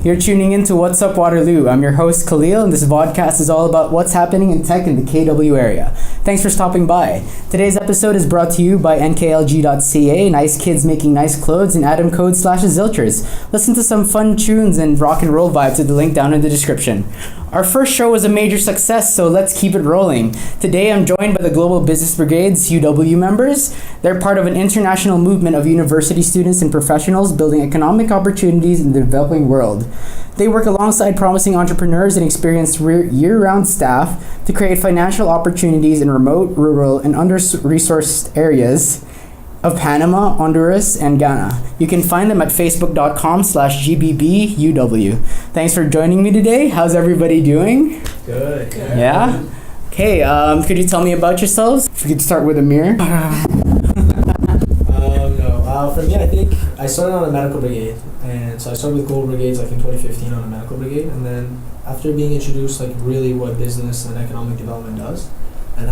You're tuning in to What's Up Waterloo. I'm your host Kalil, and this vodcast is all about what's happening in tech in the KW area. Thanks for stopping by. Today's episode is brought to you by nklg.ca, nice kids making nice clothes, and Adam code /Zilchers. Listen to some fun tunes and rock and roll vibes with the link down in the description. Our first show was a major success, so let's keep it rolling. Today I'm joined by the Global Business Brigades UW members. They're part of an international movement of university students and professionals building economic opportunities in the developing world. They work alongside promising entrepreneurs and experienced year-round staff to create financial opportunities in remote, rural, and under-resourced areas of Panama, Honduras, and Ghana. You can find them at facebook.com/GBBUW. Thanks for joining me today. How's everybody doing? Good. Yeah? Okay, could you tell me about yourselves? If we could start with Amir. For me, I think I started on a medical brigade, and so I started with Global Brigades in 2015 on a medical brigade, and then after being introduced really what business and economic development does, and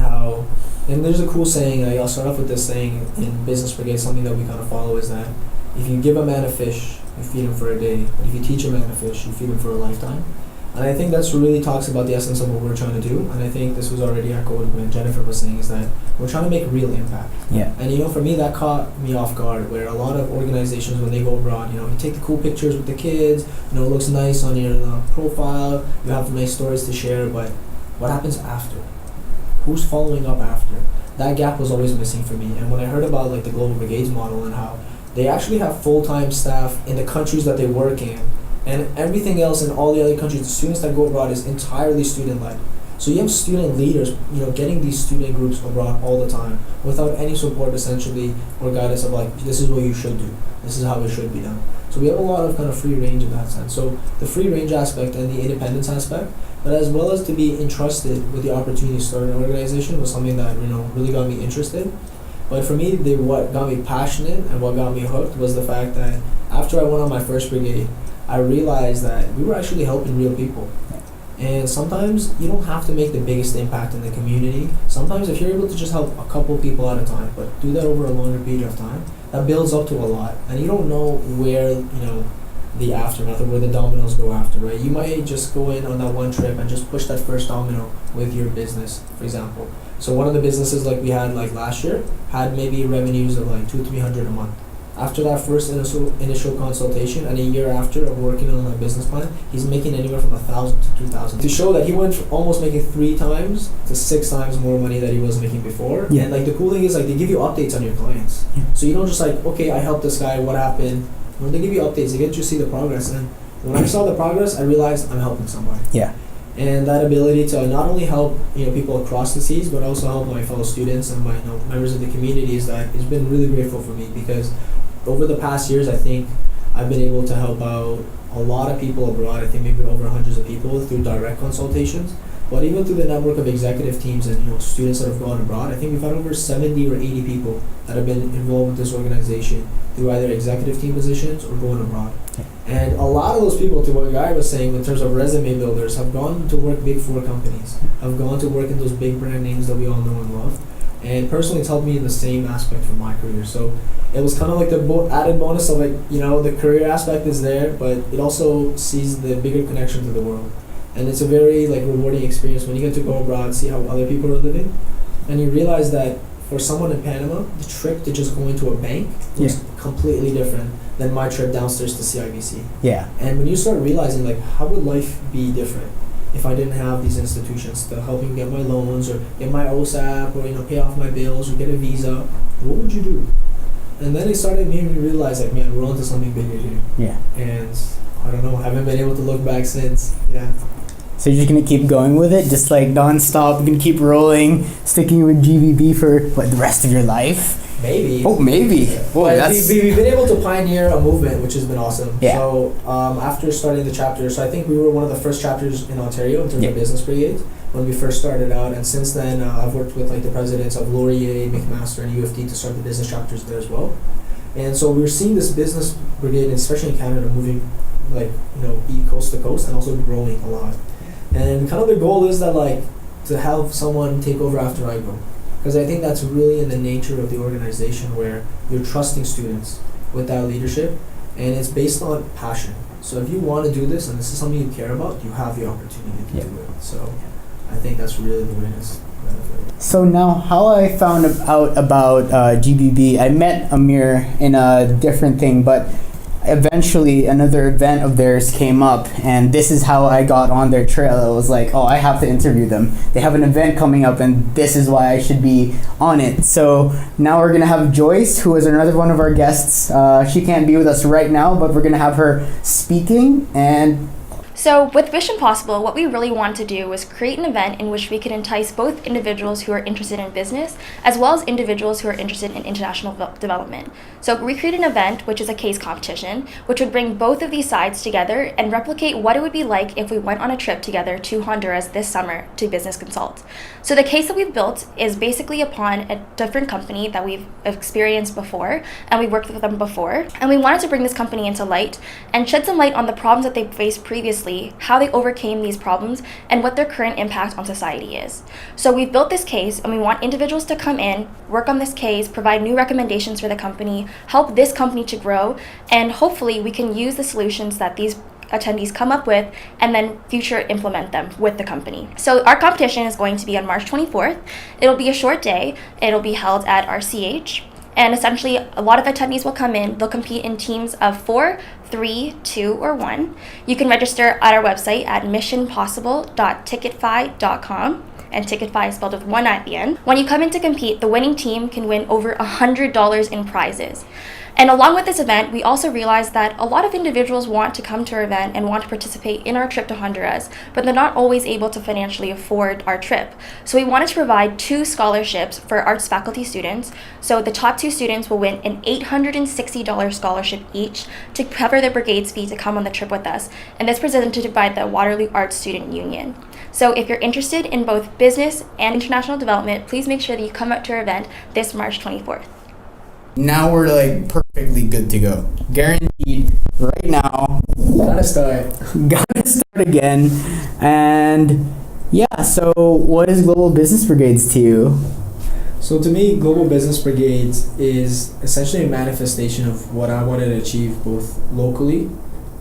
there's a cool saying, I'll start off with this saying in business brigade, something that we kind of follow is that if you give a man a fish, you feed him for a day, but if you teach a man a fish, you feed him for a lifetime. And I think that's really talks about the essence of what we're trying to do, and I think this was already echoed when Jennifer was saying is that we're trying to make real impact. Yeah. And for me that caught me off guard, where a lot of organizations when they go abroad, you take the cool pictures with the kids, it looks nice on your profile, you have nice stories to share, but what happens after? Who's following up after? That gap was always missing for me. And when I heard about the Global Brigades model and how they actually have full-time staff in the countries that they work in, and everything else in all the other countries, the students that go abroad is entirely student-led. So you have student leaders, getting these student groups abroad all the time without any support essentially or guidance of this is what you should do, this is how it should be done. So we have a lot of kind of free range in that sense. So the free range aspect and the independence aspect, but as well as to be entrusted with the opportunity to start an organization was something that really got me interested. But for me, what got me passionate and what got me hooked was the fact that after I went on my first brigade, I realized that we were actually helping real people. And sometimes you don't have to make the biggest impact in the community. Sometimes if you're able to just help a couple people at a time, but do that over a longer period of time, that builds up to a lot. And you don't know where, the aftermath or where the dominoes go after, right? You might just go in on that one trip and just push that first domino with your business, for example. So one of the businesses we had last year had maybe revenues of $200-300 a month. After that first initial consultation and a year after of working on a business plan, he's making anywhere from $1,000 to $2,000. To show that he went from almost making 3 times to 6 times more money that he was making before. Yeah. And the cool thing is they give you updates on your clients. Yeah. So you don't just okay, I helped this guy, what happened? When they give you updates, they get you to see the progress. And when I saw the progress, I realized I'm helping somebody. Yeah. And that ability to not only help people across the seas, but also help my fellow students and my members of the community has been really grateful for me, because over the past years, I think I've been able to help out a lot of people abroad. I think maybe over hundreds of people through direct consultations, but even through the network of executive teams and students that have gone abroad. I think we've had over 70 or 80 people that have been involved with this organization through either executive team positions or going abroad. And a lot of those people, to what Guy was saying in terms of resume builders, have gone to work big 4 companies, have gone to work in those big brand names that we all know and love. And personally, it's helped me in the same aspect for my career. So it was kind of the added bonus of the career aspect is there, but it also sees the bigger connection to the world. And it's a very rewarding experience when you get to go abroad, see how other people are living, and you realize that for someone in Panama, the trip to just going to a bank was completely different than my trip downstairs to CIBC. Yeah. And when you start realizing how would life be different if I didn't have these institutions to help me get my loans or get my OSAP or pay off my bills or get a visa, what would you do? And then it started making me realize man, we're onto something bigger here. Yeah. And I don't know, I haven't been able to look back since. Yeah. So you're just gonna keep going with it, just non-stop, you're gonna keep rolling, sticking with GBB for the rest of your life? Maybe. Oh, maybe. Boy, we've been able to pioneer a movement, which has been awesome. Yeah. So after starting the chapter, so I think we were one of the first chapters in Ontario in terms of business brigades when we first started out, and since then I've worked with the presidents of Laurier, McMaster, and UFD to start the business chapters there as well. And so we're seeing this business brigade, especially in Canada, moving coast to coast and also growing a lot. And kind of the goal is that to have someone take over after I go. Because I think that's really in the nature of the organization, where you're trusting students with that leadership, and it's based on passion. So if you want to do this and this is something you care about, you have the opportunity to do it. So I think that's really the way to benefit. So now, how I found out about GBB, I met Amir in a different thing, but eventually another event of theirs came up, and this is how I got on their trail. I was like, oh, I have to interview them. They have an event coming up, and this is why I should be on it. So now we're gonna have Joyce, who is another one of our guests. She can't be with us right now, but we're gonna have her speaking. And so with Mission Possible, what we really wanted to do was create an event in which we could entice both individuals who are interested in business as well as individuals who are interested in international development. So we created an event, which is a case competition, which would bring both of these sides together and replicate what it would be like if we went on a trip together to Honduras this summer to business consult. So the case that we've built is basically upon a different company that we've experienced before, and we worked with them before, and we wanted to bring this company into light and shed some light on the problems that they faced previously, how they overcame these problems, and what their current impact on society is. So we've built this case, and we want individuals to come in, work on this case, provide new recommendations for the company, help this company to grow, and hopefully we can use the solutions that these attendees come up with and then future implement them with the company. So our competition is going to be on March 24th. It'll be a short day. It'll be held at RCH. And essentially, a lot of attendees will come in. They'll compete in teams of 4, 3, 2, or 1. You can register at our website at missionpossible.ticketfi.com. And Ticketfi is spelled with one I at the end. When you come in to compete, the winning team can win over $100 in prizes. And along with this event, we also realized that a lot of individuals want to come to our event and want to participate in our trip to Honduras, but they're not always able to financially afford our trip. So we wanted to provide 2 scholarships for arts faculty students. So the top 2 students will win an $860 scholarship each to cover their brigade's fee to come on the trip with us. And this presented by the Waterloo Arts Student Union. So if you're interested in both business and international development, please make sure that you come out to our event this March 24th. now we're like perfectly good to go. Guaranteed right now. Gotta start. Gotta start again. And yeah, so what is Global Business Brigades to you? So to me, Global Business Brigades is essentially a manifestation of what I wanted to achieve both locally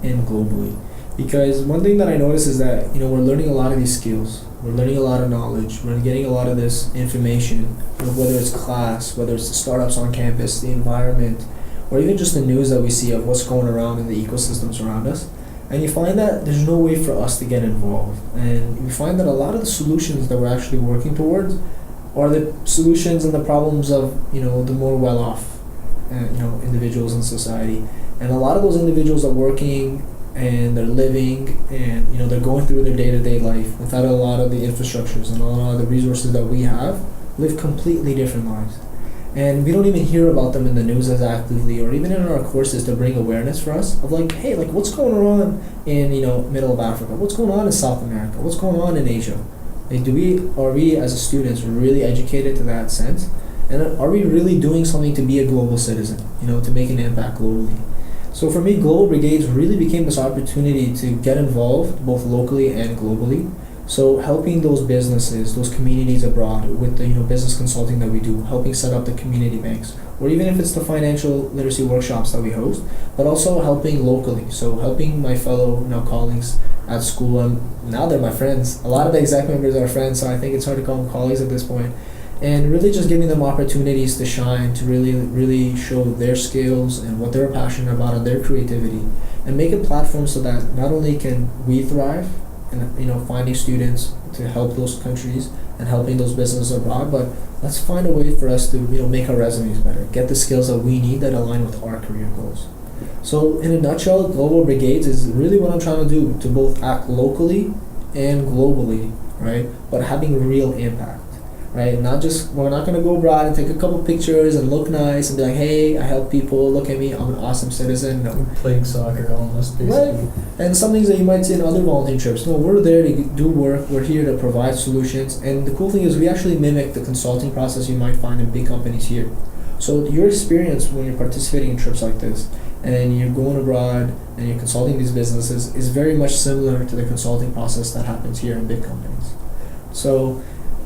and globally. Because one thing that I notice is that, we're learning a lot of these skills. We're learning a lot of knowledge. We're getting a lot of this information, whether it's class, whether it's the startups on campus, the environment, or even just the news that we see of what's going around in the ecosystems around us. And you find that there's no way for us to get involved. And we find that a lot of the solutions that we're actually working towards are the solutions and the problems of, the more well-off, individuals in society. And a lot of those individuals are working and they're living and, they're going through their day-to-day life without a lot of the infrastructures and a lot of the resources that we have, live completely different lives. And we don't even hear about them in the news as actively, or even in our courses to bring awareness for us of hey, what's going on in, middle of Africa? What's going on in South America? What's going on in Asia? Are we as students really educated to that sense? And are we really doing something to be a global citizen, to make an impact globally? So for me, Global Brigades really became this opportunity to get involved both locally and globally. So helping those businesses, those communities abroad with the business consulting that we do, helping set up the community banks, or even if it's the financial literacy workshops that we host, but also helping locally. So helping my fellow colleagues at school, and now they're my friends. A lot of the exec members are friends, so I think it's hard to call them colleagues at this point. And really just giving them opportunities to shine, to really show their skills and what they're passionate about and their creativity, and make a platform so that not only can we thrive and finding students to help those countries and helping those businesses abroad, but let's find a way for us to make our resumes better, get the skills that we need that align with our career goals. So in a nutshell, Global Brigades is really what I'm trying to do, to both act locally and globally, right? But having real impact. Right? We're not gonna go abroad and take a couple pictures and look nice and be like, hey, I help people, look at me, I'm an awesome citizen. No. Playing soccer almost, basically. Right. And some things that you might see in other volunteering trips. No, we're there to do work, we're here to provide solutions, and the cool thing is we actually mimic the consulting process you might find in big companies here. So your experience when you're participating in trips like this and you're going abroad and you're consulting these businesses is very much similar to the consulting process that happens here in big companies. So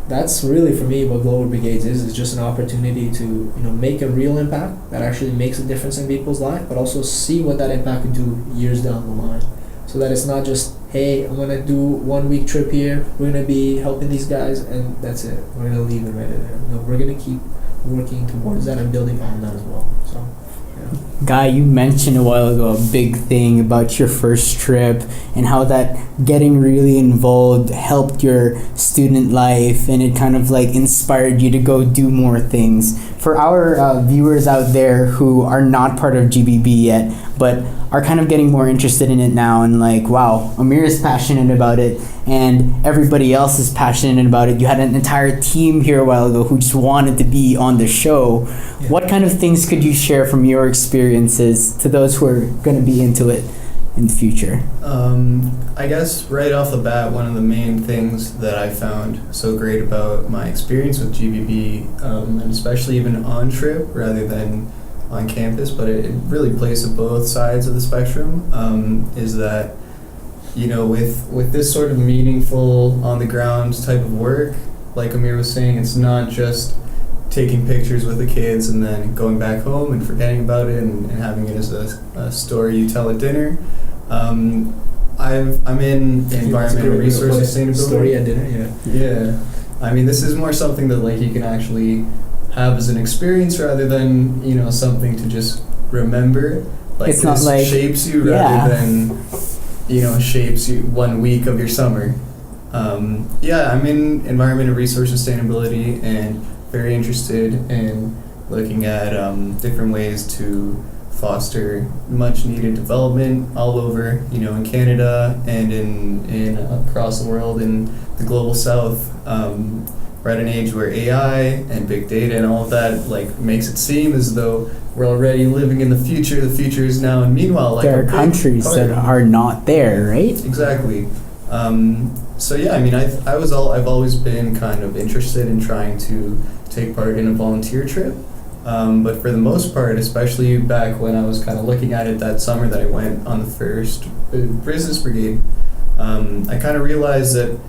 that's really for me what Global Brigades is just an opportunity to make a real impact that actually makes a difference in people's life, but also see what that impact can do years down the line, so that it's not just, hey, I'm gonna do 1 week trip here, we're gonna be helping these guys, and that's it, we're gonna leave it right there. No, we're gonna keep working towards that and building on that as well. So yeah. Guy, you mentioned a while ago a big thing about your first trip and how that getting really involved helped your student life, and it kind of like inspired you to go do more things. For our viewers out there who are not part of GBB yet, but are kind of getting more interested in it now, and like, wow, Amir is passionate about it and everybody else is passionate about it. You had an entire team here a while ago who just wanted to be on the show. Yeah. What kind of things could you share from your experiences to those who are going to be into it in the future? I guess right off the bat, one of the main things that I found so great about my experience with GBB, and especially even on trip rather than on campus, but it really plays to both sides of the spectrum, is that with this sort of meaningful on the ground type of work, like Amir was saying, it's not just taking pictures with the kids and then going back home and forgetting about it and having it as a story you tell at dinner. I'm in environmental resource sustainability. Story at dinner, yeah. Yeah, I mean, this is more something that like you can actually have as an experience rather than something to just remember. Like it's not like shapes you rather than shapes you 1 week of your summer. I'm in environmental resource sustainability and very interested in looking at different ways to foster much needed development all over, in Canada and in across the world in the global south. We're at an age where AI and big data and all of that like makes it seem as though we're already living in the future. The future is now, and meanwhile, like there are countries that are not there, right? Exactly. So yeah, I mean, I've always been kind of interested in trying to take part in a volunteer trip. But for the most part, especially back when I was kind of looking at it that summer that I went on the first business brigade, I kind of realized that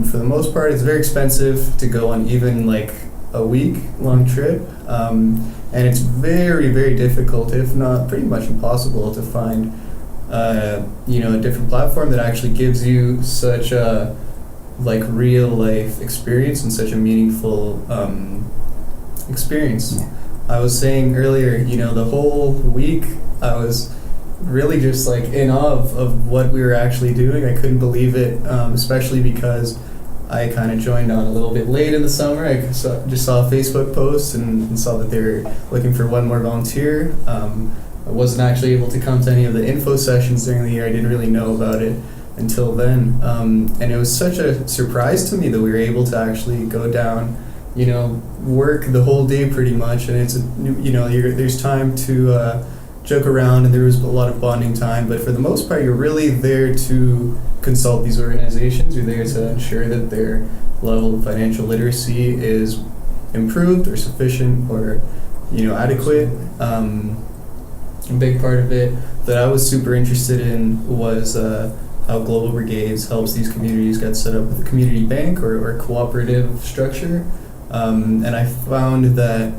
for the most part, it's very expensive to go on even like a week-long trip, and it's very, very difficult, if not pretty much impossible, to find a different platform that actually gives you such a like real-life experience and such a meaningful experience. Yeah. I was saying earlier, the whole week I was really just like in awe of what we were actually doing. I couldn't believe it, especially because I kind of joined on a little bit late in the summer. I just saw a Facebook post and saw that they were looking for one more volunteer. I wasn't actually able to come to any of the info sessions during the year. I didn't really know about it until then. And it was such a surprise to me that we were able to actually go down, work the whole day pretty much. And it's, there's time to joke around, and there was a lot of bonding time. But for the most part, you're really there to consult these organizations. You're there to ensure that their level of financial literacy is improved or sufficient or, adequate. A big part of it that I was super interested in was how Global Brigades helps these communities get set up with a community bank or cooperative structure. And I found that,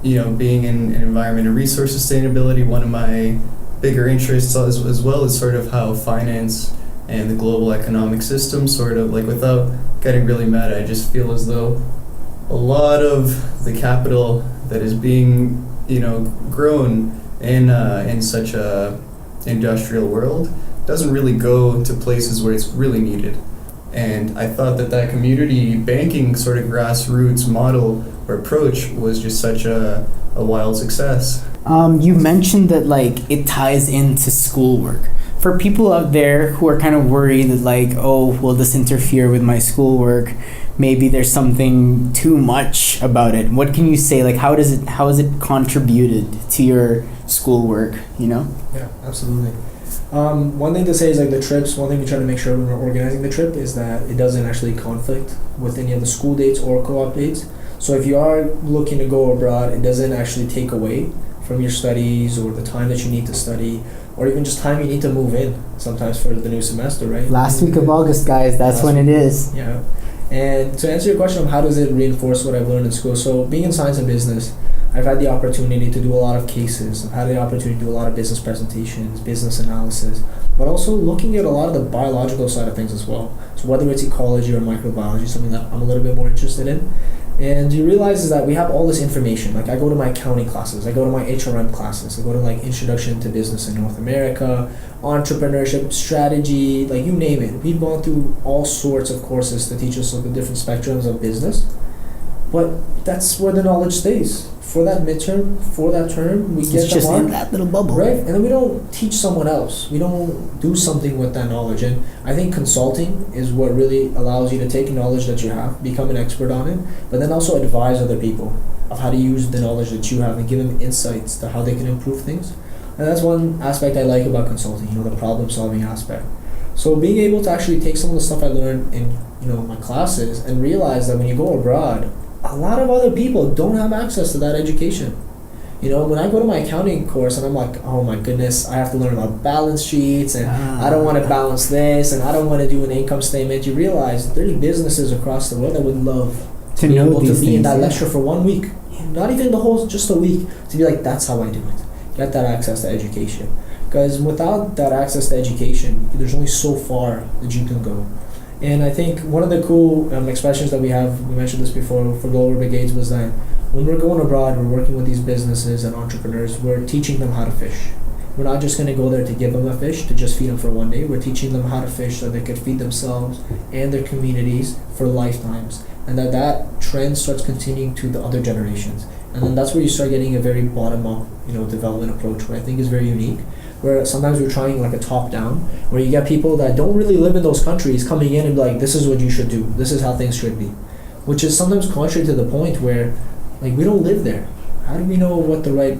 being in environment and resource sustainability, one of my bigger interests as well is sort of how finance and the global economic system sort of, like, without getting really mad, I just feel as though a lot of the capital that is being, grown in such a industrial world doesn't really go to places where it's really needed. And I thought that community banking sort of grassroots model or approach was just such a wild success. You mentioned that it ties into schoolwork. For people out there who are kind of worried that will this interfere with my schoolwork? Maybe there's something too much about it. What can you say? How has it contributed to your schoolwork? Yeah, absolutely. One thing to say is the trips. One thing we try to make sure when we're organizing the trip is that it doesn't actually conflict with any of the school dates or co-op dates. So if you are looking to go abroad, it doesn't actually take away from your studies or the time that you need to study, or even just time you need to move in sometimes for the new semester, right? Last week of August, guys, that's when it is. Yeah. And to answer your question of how does it reinforce what I've learned in school, so being in science and business, I've had the opportunity to do a lot of cases. I've had the opportunity to do a lot of business presentations, business analysis, but also looking at a lot of the biological side of things as well. So whether it's ecology or microbiology, something that I'm a little bit more interested in. And you realize is that we have all this information. Like I go to my accounting classes, I go to my HRM classes, I go to like Introduction to Business in North America, entrepreneurship, strategy, like you name it. We've gone through all sorts of courses to teach us like the different spectrums of business. But that's where the knowledge stays. For that midterm, for that term, we get It's just the mark, in that little bubble. right? And then we don't teach someone else. We don't do something with that knowledge. And I think consulting is what really allows you to take knowledge that you have, become an expert on it, but then also advise other people of how to use the knowledge that you have and give them insights to how they can improve things. And that's one aspect I like about consulting, the problem-solving aspect. So being able to actually take some of the stuff I learned in, my classes and realize that when you go abroad, a lot of other people don't have access to that education. When I go to my accounting course and I'm like, oh my goodness, I have to learn about balance sheets and I don't want to balance this and I don't want to do an income statement, you realize there's businesses across the world that would love To be know able to these be in things, that yeah. lecture for 1 week. Not even the whole, just a week. To be like, that's how I do it. Get that access to education. Because without that access to education, there's only so far that you can go. And I think one of the cool expressions that we mentioned this before for Global Brigades, was that when we're going abroad, we're working with these businesses and entrepreneurs, we're teaching them how to fish. We're not just going to go there to give them a fish, to just feed them for one day. We're teaching them how to fish so they could feed themselves and their communities for lifetimes. And that trend starts continuing to the other generations. And then that's where you start getting a very bottom-up, development approach, what I think is very unique. Where sometimes we're trying like a top-down, where you get people that don't really live in those countries coming in and be like, this is what you should do, this is how things should be, which is sometimes contrary to the point where, like, we don't live there. How do we know what the right,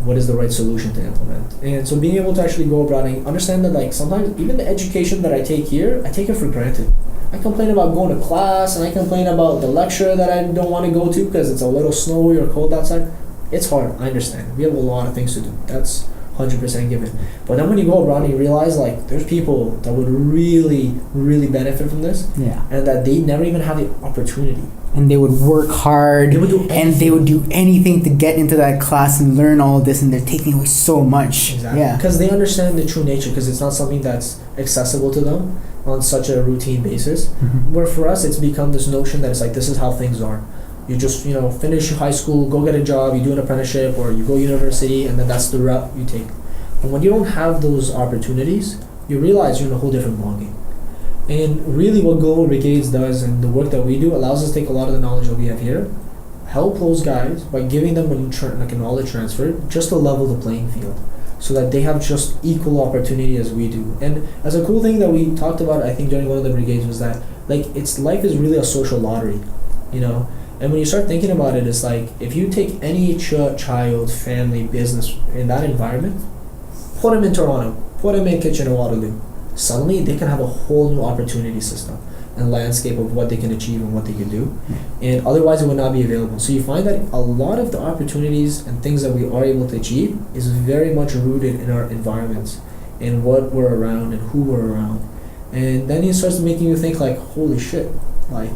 what is the right solution to implement? And so being able to actually go abroad and understand that, like, sometimes even the education that I take here, I take it for granted. I complain about going to class and I complain about the lecture that I don't want to go to because it's a little snowy or cold outside. It's hard, I understand. We have a lot of things to do. That's 100% given. But then when you go abroad and you realize, like, there's people that would really, really benefit from this, Yeah. and that they never even have the opportunity. And they would work hard, They would do and they would do anything to get into that class and learn all of this, and they're taking away so much. Exactly. Yeah. Because they understand the true nature, because it's not something that's accessible to them on such a routine basis. Mhm. Where for us, it's become this notion that it's like, this is how things are. You just, finish high school, go get a job, you do an apprenticeship, or you go university, and then that's the route you take. And when you don't have those opportunities, you realize you're in a whole different ballgame. And really what Global Brigades does and the work that we do allows us to take a lot of the knowledge that we have here, help those guys by giving them a knowledge transfer, just to level the playing field, so that they have just equal opportunity as we do. And as a cool thing that we talked about, I think during one of the brigades, was that, like, life is really a social lottery, And when you start thinking about it, it's like, if you take any child, family, business in that environment, put them in Toronto, put them in Kitchener-Waterloo, suddenly they can have a whole new opportunity system and landscape of what they can achieve and what they can do. And otherwise it would not be available. So you find that a lot of the opportunities and things that we are able to achieve is very much rooted in our environments, in what we're around and who we're around. And then it starts making you think, like, holy shit, like,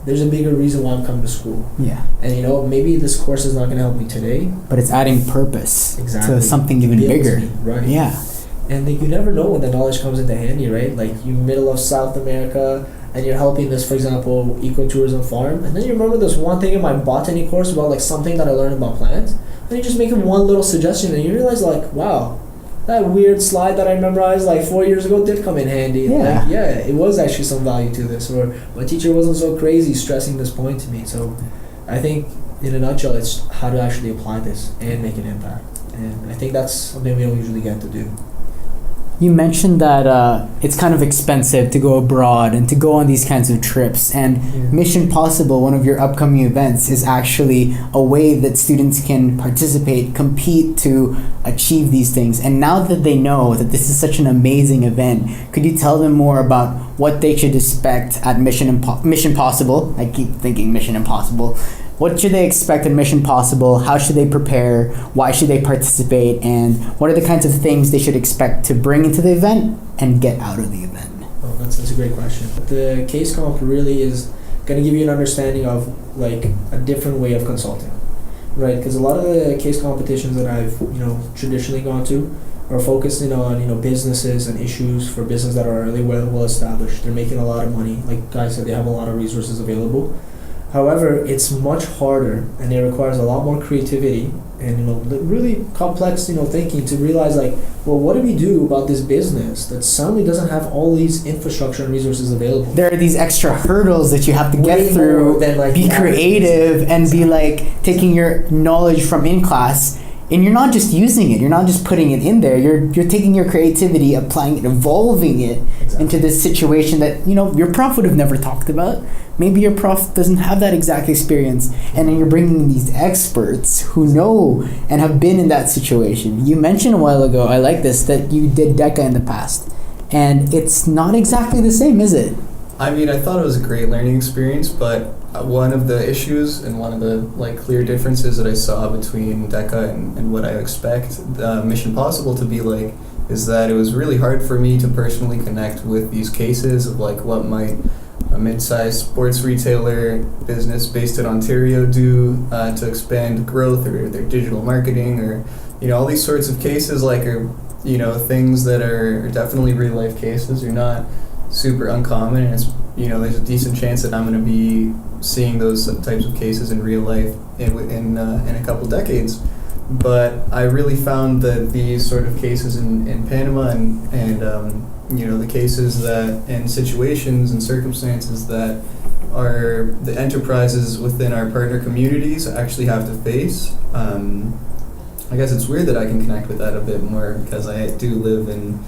there's a bigger reason why I'm coming to school. Yeah. And maybe this course is not going to help me today. But it's adding purpose Exactly. to something even Be able bigger. to be, right. Yeah. And you never know when the knowledge comes into handy, right? Like, you middle of South America and you're helping this, for example, ecotourism farm, and then you remember this one thing in my botany course about, like, something that I learned about plants, and you just make one little suggestion and you realize, like, wow, that weird slide that I memorized like 4 years ago did come in handy. Yeah. Like, yeah, it was actually some value to this, or my teacher wasn't so crazy stressing this point to me. So I think in a nutshell, it's how to actually apply this and make an impact. And I think that's something we don't usually get to do. You mentioned that it's kind of expensive to go abroad and to go on these kinds of trips. And Mission Possible, one of your upcoming events, is actually a way that students can participate, compete to achieve these things. And now that they know that this is such an amazing event, could you tell them more about what they should expect at Mission Possible? I keep thinking Mission Impossible. What should they expect at Mission Possible? How should they prepare? Why should they participate? And what are the kinds of things they should expect to bring into the event and get out of the event? Oh, That's a great question. The case comp really is going to give you an understanding of like a different way of consulting, right? Because a lot of the case competitions that I've traditionally gone to are focusing on businesses and issues for business that are really well established. They're making a lot of money. Like guys said, they have a lot of resources available. However, it's much harder and it requires a lot more creativity and really complex thinking to realize like, well, what do we do about this business that suddenly doesn't have all these infrastructure and resources available? There are these extra hurdles that you have to Way get through, more than, like, be the average creative, business. and be Exactly. like taking your knowledge from in class, and you're not just using it, you're not just putting it in there, you're taking your creativity, applying it, evolving it Exactly. into this situation that your prof would have never talked about. Maybe your prof doesn't have that exact experience, and then you're bringing these experts who know and have been in that situation. You mentioned a while ago, I like this, that you did DECA in the past, and it's not exactly the same, is it? I mean, I thought it was a great learning experience, but one of the issues and one of the clear differences that I saw between DECA and what I expect Mission Possible to be like is that it was really hard for me to personally connect with these cases of what might a mid-sized sports retailer business based in Ontario do to expand growth, or their digital marketing, or all these sorts of cases are things that are definitely real life cases. Are not super uncommon, and it's there's a decent chance that I'm going to be seeing those types of cases in real life in a couple decades. But I really found that these sort of cases in Panama and the cases that and situations and circumstances that are the enterprises within our partner communities actually have to face. I guess it's weird that I can connect with that a bit more because I do live in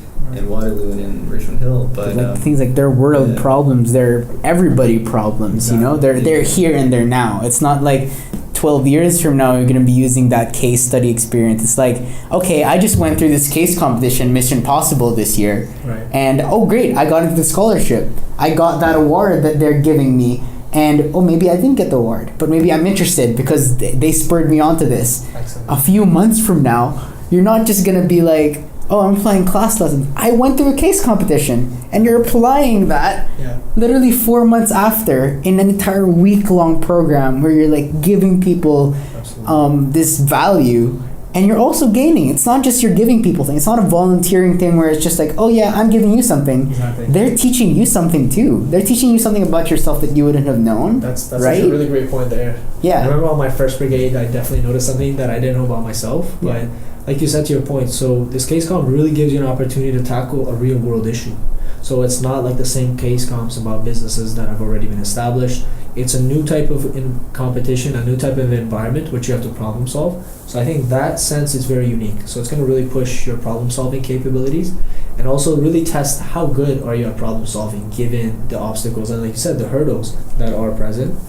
Waterloo and in Richmond Hill, but things like they're world problems, they're everybody problems. Exactly. They're here and they're now. It's not like 12 years from now you're going to be using that case study experience. It's like, okay, I just went through this case competition, Mission Possible, this year, Right. and oh great, I got into the scholarship. I got that award that they're giving me, and maybe I didn't get the award, but maybe I'm interested because they spurred me onto this. Excellent. A few months from now, you're not just going to be like, oh, I'm applying class lessons. I went through a case competition, and you're applying that Yeah. literally 4 months after in an entire week-long program where you're giving people Absolutely. this value, and you're also gaining. It's not just you're giving people things. It's not a volunteering thing where it's just like, oh yeah, I'm giving you something. Exactly. They're teaching you something too. They're teaching you something about yourself that you wouldn't have known. That's right? actually a really great point there. I Yeah. remember on my first brigade, I definitely noticed something that I didn't know about myself. But like you said, to your point, so this case comp really gives you an opportunity to tackle a real world issue. So it's not like the same case comps about businesses that have already been established. It's a new type of competition, a new type of environment which you have to problem solve. So I think that sense is very unique. So it's going to really push your problem solving capabilities and also really test how good are you at problem solving given the obstacles and, like you said, the hurdles that are present.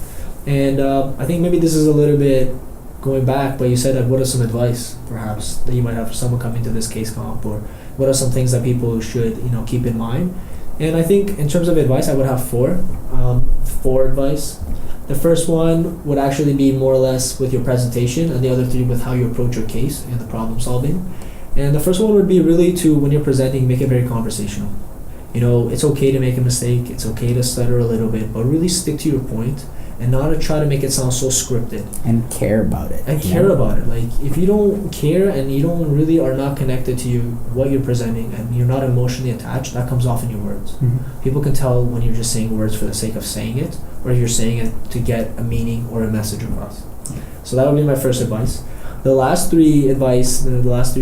And I think maybe this is a little bit going back, but you said what are some advice perhaps that you might have for someone coming to this case comp, or what are some things that people should keep in mind? And I think in terms of advice, I would have four advice. The first one would actually be more or less with your presentation, and the other three with how you approach your case and the problem solving. And the first one would be really to, when you're presenting, make it very conversational. It's okay to make a mistake, it's okay to stutter a little bit, but really stick to your point and not to try to make it sound so scripted. And care about it. And care about it. Like, if you don't care and you don't really are not connected to what you're presenting and you're not emotionally attached, that comes off in your words. Mm-hmm. People can tell when you're just saying words for the sake of saying it, or if you're saying it to get a meaning or a message across. So that would be my first advice. The last three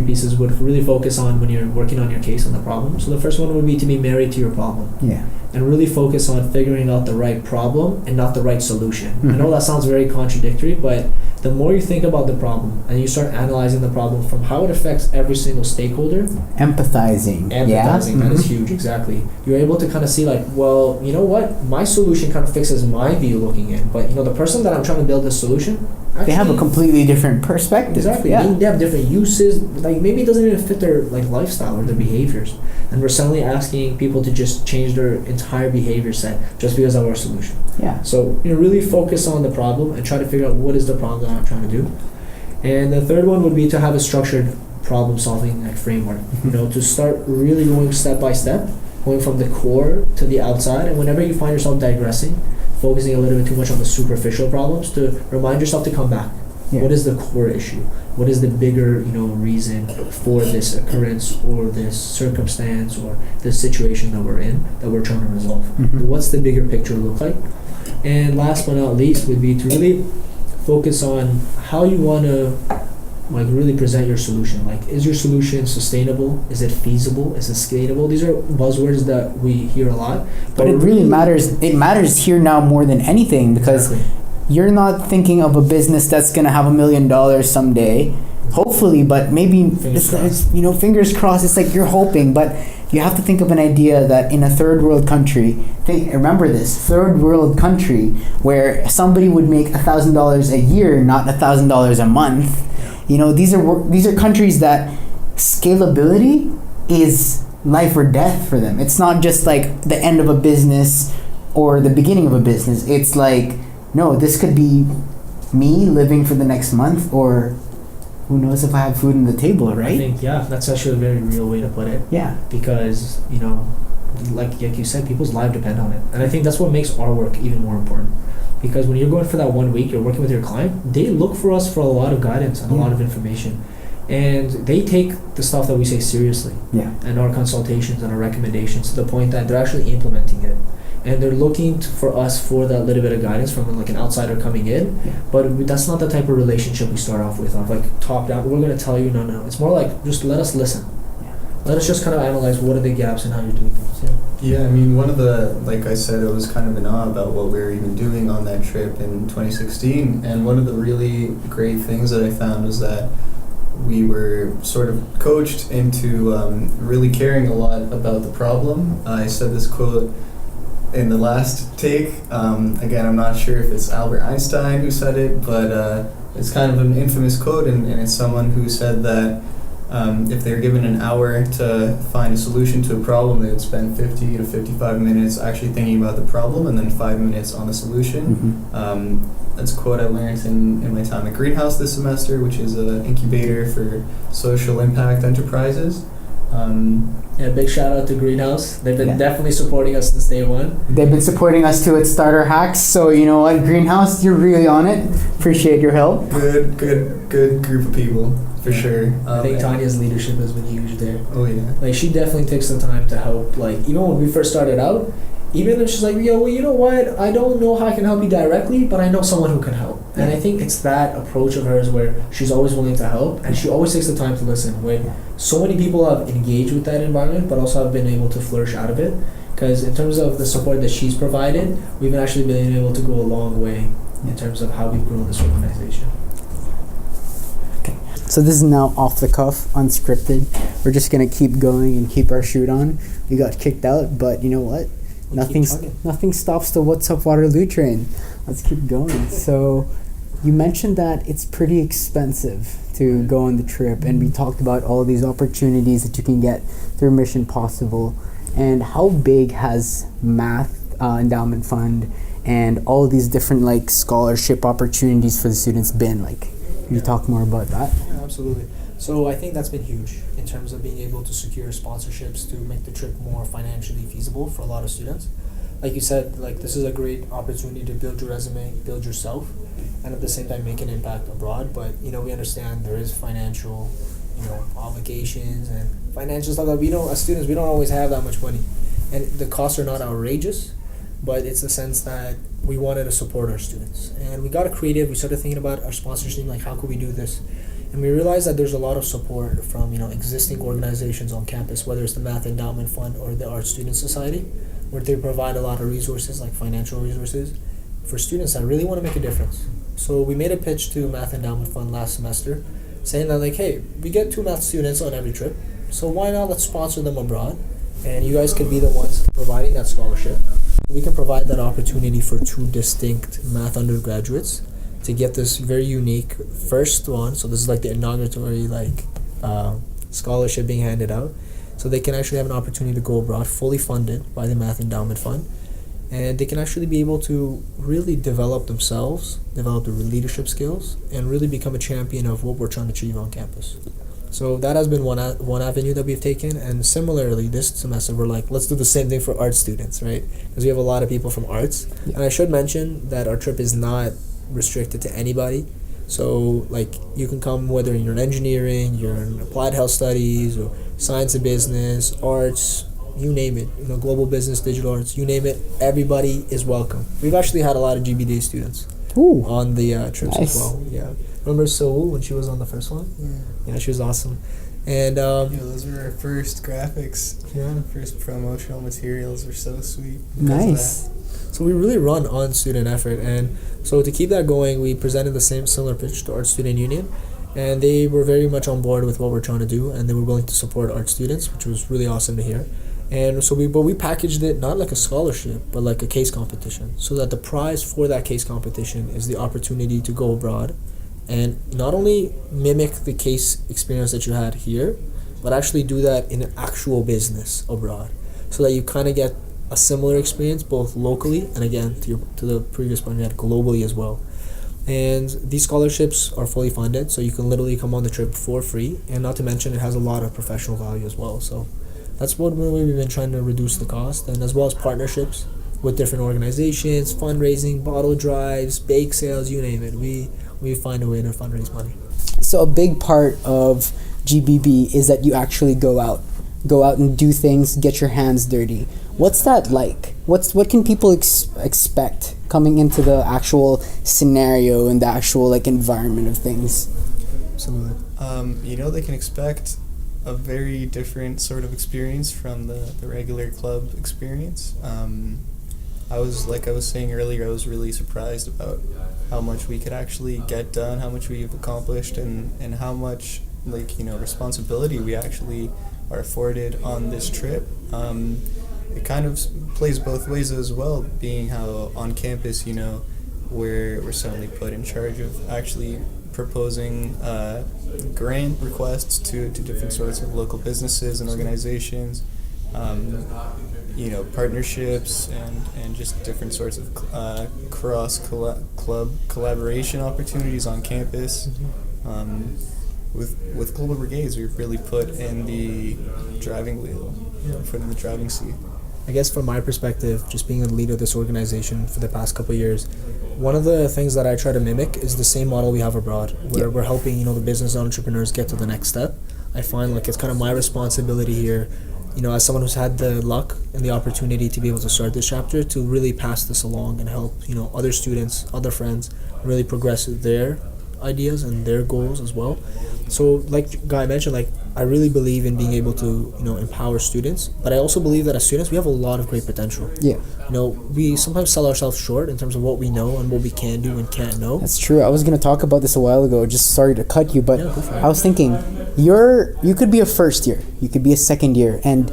pieces would really focus on when you're working on your case on the problem. So the first one would be to be married to your problem. Yeah. And really focus on figuring out the right problem and not the right solution. Mm-hmm. I know that sounds very contradictory, but the more you think about the problem and you start analyzing the problem from how it affects every single stakeholder, Empathizing. Yeah. that is huge, exactly. You're able to kind of see well, you know what? My solution kind of fixes my view looking in, but the person that I'm trying to build this solution, actually, They have a completely different perspective. exactly. Yeah. They have different uses. Maybe it doesn't even fit their lifestyle or their behaviors, and we're suddenly asking people to just change their entire behavior set just because of our solution. Yeah. So really focus on the problem and try to figure out what is the problem that I'm trying to do. And the third one would be to have a structured problem solving framework. To start really going step by step going from the core to the outside, and whenever you find yourself digressing, focusing a little bit too much on the superficial problems, to remind yourself to come back. Yeah. What is the core issue? What is the bigger, reason for this occurrence or this circumstance or this situation that we're in that we're trying to resolve? Mhm. What's the bigger picture look like? And last but not least would be to really focus on how you want to really present your solution. Like, is your solution sustainable? Is it feasible? Is it scalable? These are buzzwords that we hear a lot. But it really matters. It matters here now more than anything, because you're not thinking of a business that's going to have $1 million someday, hopefully, but maybe fingers crossed. It's like you're hoping, but you have to think of an idea that in a third world country, remember this, third world country, where somebody would make $1,000 a year, not $1,000 a month. These are countries that scalability is life or death for them. It's not just like the end of a business or the beginning of a business. It's like, no, this could be me living for the next month, or who knows if I have food on the table, right? I think, that's actually a very real way to put it. Yeah. Because, like you said, people's lives depend on it. And I think that's what makes our work even more important. Because when you're going for that 1 week, you're working with your client, they look for us for a lot of guidance and a lot of information. And they take the stuff that we say seriously. Yeah. And our consultations and our recommendations, to the point that they're actually implementing it. And they're looking for us for that little bit of guidance from like an outsider coming in. Yeah. But that's not the type of relationship we start off with, of like top down. We're going to tell you, no. It's more like, just let us listen. Yeah. Let us just kind of analyze what are the gaps and how you're doing things. Yeah, I mean, one of the, like I said, I was kind of in awe about what we were even doing on that trip in 2016. And one of the really great things that I found was that we were sort of coached into really caring a lot about the problem. I said this quote in the last take. Again, I'm not sure if it's Albert Einstein who said it, but it's kind of an infamous quote, and it's someone who said that if they're given an hour to find a solution to a problem, they would spend 50 to 55 minutes actually thinking about the problem and then 5 minutes on the solution. That's a quote I learned in my time at Greenhouse this semester, which is an incubator for social impact enterprises. Big shout out to Greenhouse. They've been definitely supporting us since day one. They've been supporting us too at Starter Hacks. So you know what, Greenhouse, you're really on it. Appreciate your help. Good group of people, for sure. I think Tanya's leadership has been huge there. Oh yeah. Like, she definitely takes the time to help. Like, even when we first started out, even if she's like, well, you know what, I don't know how I can help you directly, but I know someone who can help. And I think it's that approach of hers where she's always willing to help, and she always takes the time to listen. Where so many people have engaged with that environment, but also have been able to flourish out of it. Because in terms of the support that she's provided, we've actually been able to go a long way in terms of how we've grown this organization. Okay, so this is now off the cuff, unscripted. We're just gonna keep going and keep our shoot on. We got kicked out, but you know what? Nothing stops the What's Up Waterloo train. Let's keep going. So you mentioned that it's pretty expensive to go on the trip, and we talked about all these opportunities that you can get through Mission Possible. And how big has Math Endowment Fund and all these different like scholarship opportunities for the students been? Like, can you talk more about that? Yeah, absolutely. So I think that's been huge in terms of being able to secure sponsorships to make the trip more financially feasible for a lot of students. Like you said, like, this is a great opportunity to build your resume, build yourself, and at the same time make an impact abroad. But we understand there is financial, obligations and financial stuff that as students, we don't always have that much money, and the costs are not outrageous. But it's the sense that we wanted to support our students, and we got creative. We started thinking about our sponsorship, like how could we do this. And we realized that there's a lot of support from existing organizations on campus, whether it's the Math Endowment Fund or the Art Student Society, where they provide a lot of resources, like financial resources, for students that really want to make a difference. So we made a pitch to Math Endowment Fund last semester, saying that, like, hey, we get 2 math students on every trip, so why not let's sponsor them abroad, and you guys could be the ones providing that scholarship. We can provide that opportunity for 2 distinct math undergraduates to get this very unique first one. So this is like the inauguratory scholarship being handed out. So they can actually have an opportunity to go abroad, fully funded by the Math Endowment Fund. And they can actually be able to really develop themselves, develop their leadership skills, and really become a champion of what we're trying to achieve on campus. So that has been one avenue that we've taken, and similarly this semester we're like, let's do the same thing for art students, right? Because we have a lot of people from arts, and I should mention that our trip is not restricted to anybody. So like you can come whether you're in engineering, you're in applied health studies, or science and business, arts, you name it. You know, global business, digital arts, you name it. Everybody is welcome. We've actually had a lot of GBD students on the trips as well. Yeah. Remember Seoul when she was on the first one? Yeah, she was awesome. And those were our first graphics. Yeah. First promotional materials were so sweet. Nice. So we really run on student effort, and so to keep that going, we presented the similar pitch to Art Student Union, and they were very much on board with what we're trying to do, and they were willing to support art students, which was really awesome to hear. And so we packaged it not like a scholarship, but like a case competition, so that the prize for that case competition is the opportunity to go abroad and not only mimic the case experience that you had here, but actually do that in an actual business abroad, so that you kind of get a similar experience both locally and, again, to the previous point we had, globally as well. And these scholarships are fully funded, so you can literally come on the trip for free, and not to mention it has a lot of professional value as well. So that's what we've been trying to reduce the cost, and as well as partnerships with different organizations, fundraising, bottle drives, bake sales, you name it. We find a way to fundraise money. So a big part of GBB is that you actually go out and do things, get your hands dirty. What's that like? What can people expect coming into the actual scenario and the actual like environment of things? Absolutely. They can expect a very different sort of experience from the regular club experience. I was saying earlier, I was really surprised about how much we could actually get done, how much we've accomplished, and how much responsibility we actually are afforded on this trip. It kind of plays both ways as well, being how on campus, we're suddenly put in charge of actually proposing grant requests to different sorts of local businesses and organizations, partnerships and just different sorts of cross club collaboration opportunities on campus. With Global Brigades, we've really put in the driving wheel, put in the driving seat. I guess from my perspective, just being a leader of this organization for the past couple of years, one of the things that I try to mimic is the same model we have abroad, where we're helping the business entrepreneurs get to the next step. I find like it's kind of my responsibility here, as someone who's had the luck and the opportunity to be able to start this chapter, to really pass this along and help other students, other friends really progress their ideas and their goals as well. So like Guy mentioned, I really believe in being able to empower students, but I also believe that as students we have a lot of great potential. We sometimes sell ourselves short in terms of what we know and what we can do and can't know. That's true. I was going to talk about this a while ago, just sorry to cut you, but I was thinking you could be a first year, you could be a second year, and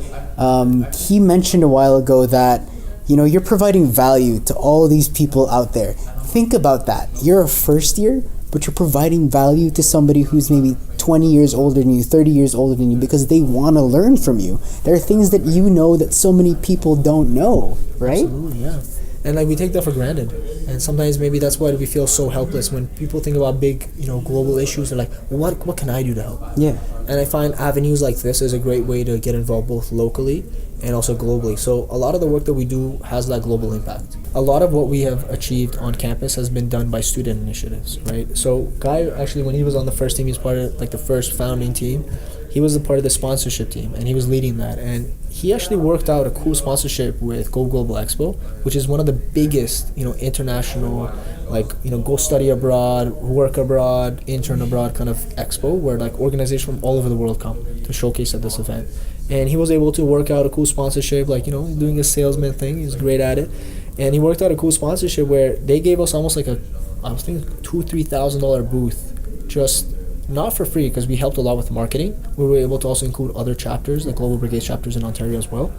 he mentioned a while ago that you're providing value to all these people out there. Think about that. You're a first year, but you're providing value to somebody who's maybe 20 years older than you, 30 years older than you, because they want to learn from you. There are things that that so many people don't know, right? Absolutely, yeah. And we take that for granted. And sometimes maybe that's why we feel so helpless when people think about big, global issues. They're like, well, what can I do to help? Yeah. And I find avenues like this is a great way to get involved both locally and also globally. So a lot of the work that we do has that global impact. A lot of what we have achieved on campus has been done by student initiatives, right? So Guy, actually, when he was on the first team, he was part of the first founding team. He was a part of the sponsorship team, and he was leading that. And he actually worked out a cool sponsorship with Go Global Expo, which is one of the biggest, international, go study abroad, work abroad, intern abroad kind of expo, where organizations from all over the world come to showcase at this event. And he was able to work out a cool sponsorship, doing a salesman thing. He was great at it. And he worked out a cool sponsorship where they gave us almost I was thinking $2,000-$3,000 booth, just not for free, because we helped a lot with marketing. We were able to also include other chapters, like Global Brigades chapters in Ontario as well.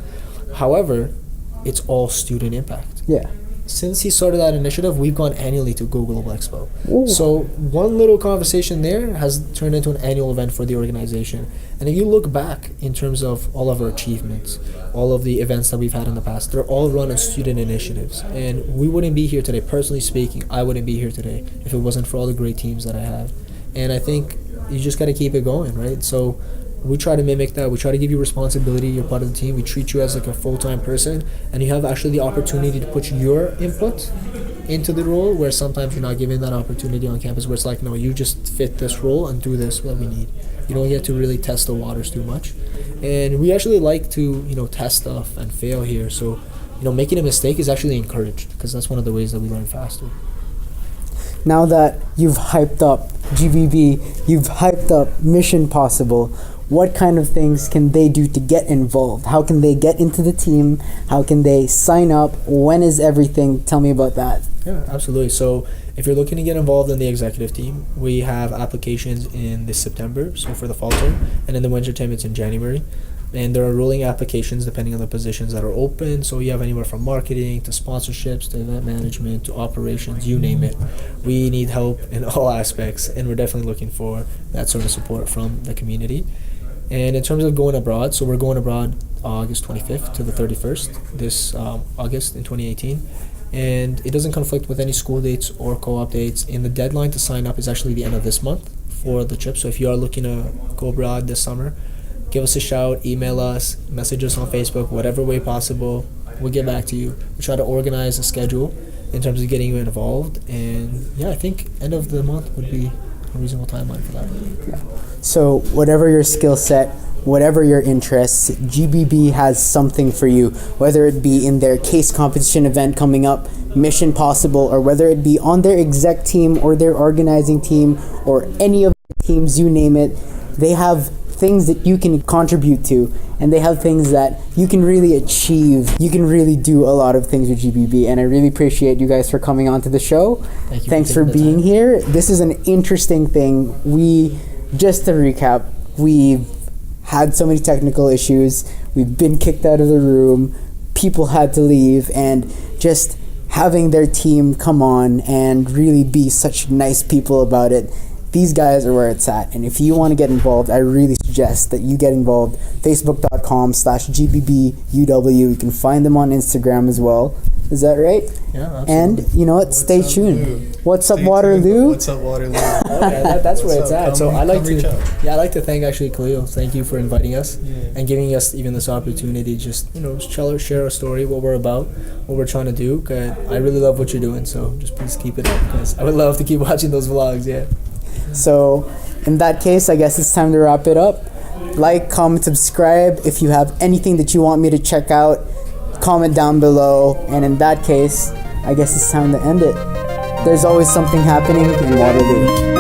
However, it's all student impact. Yeah. Since he started that initiative, we've gone annually to Go Global Expo. Ooh. So one little conversation there has turned into an annual event for the organization. And if you look back in terms of all of our achievements, all of the events that we've had in the past, they're all run on student initiatives. And we wouldn't be here today, personally speaking, I wouldn't be here today if it wasn't for all the great teams that I have. And I think you just got to keep it going, right? So we try to mimic that. We try to give you responsibility. You're part of the team. We treat you as like a full-time person, and you have actually the opportunity to put your input into the role, where sometimes you're not given that opportunity on campus, where it's like, no, you just fit this role and do this what we need. You don't get to really test the waters too much. And we actually like to, test stuff and fail here. So, making a mistake is actually encouraged, because that's one of the ways that we learn faster. Now that you've hyped up GBB, you've hyped up Mission Possible, what kind of things can they do to get involved? How can they get into the team? How can they sign up? When is everything? Tell me about that. Yeah, absolutely. So if you're looking to get involved in the executive team, we have applications in this September, so for the fall term, and in the winter term it's in January. And there are rolling applications depending on the positions that are open. So you have anywhere from marketing to sponsorships to event management to operations, you name it. We need help in all aspects, and we're definitely looking for that sort of support from the community. And in terms of going abroad, so we're going abroad August 25th to the 31st, this August in 2018. And it doesn't conflict with any school dates or co-op dates. And the deadline to sign up is actually the end of this month for the trip. So if you are looking to go abroad this summer, give us a shout, email us, message us on Facebook, whatever way possible. We'll get back to you. We'll try to organize a schedule in terms of getting you involved. And yeah, I think end of the month would be a reasonable timeline for that. Yeah. So whatever your skill set, whatever your interests, GBB has something for you, whether it be in their case competition event coming up, Mission Possible, or whether it be on their exec team or their organizing team or any of the teams, you name it. They have things that you can contribute to, and they have things that you can really achieve. You can really do a lot of things with GBB, and I really appreciate you guys for coming on to the show. Thanks for being here. This is an interesting thing. Just to recap, we've had so many technical issues. We've been kicked out of the room. People had to leave, and just having their team come on and really be such nice people about it. These guys are where it's at, and if you want to get involved, I really suggest that you get involved. Facebook.com/GBBUW. You can find them on Instagram as well. Is that right? Yeah, absolutely. And you know what? Stay tuned. What's up, Waterloo? What's up, Waterloo? That's where it's at. So I like to thank actually Kalil. Thank you for inviting us and giving us even this opportunity. Just share our story, what we're about, what we're trying to do. Cause I really love what you're doing. So just please keep it up, because I would love to keep watching those vlogs. Yeah. So in that case, I guess it's time to wrap it up. Like, comment, subscribe. If you have anything that you want me to check out, comment down below. And in that case, I guess it's time to end it. There's always something happening in Waterloo.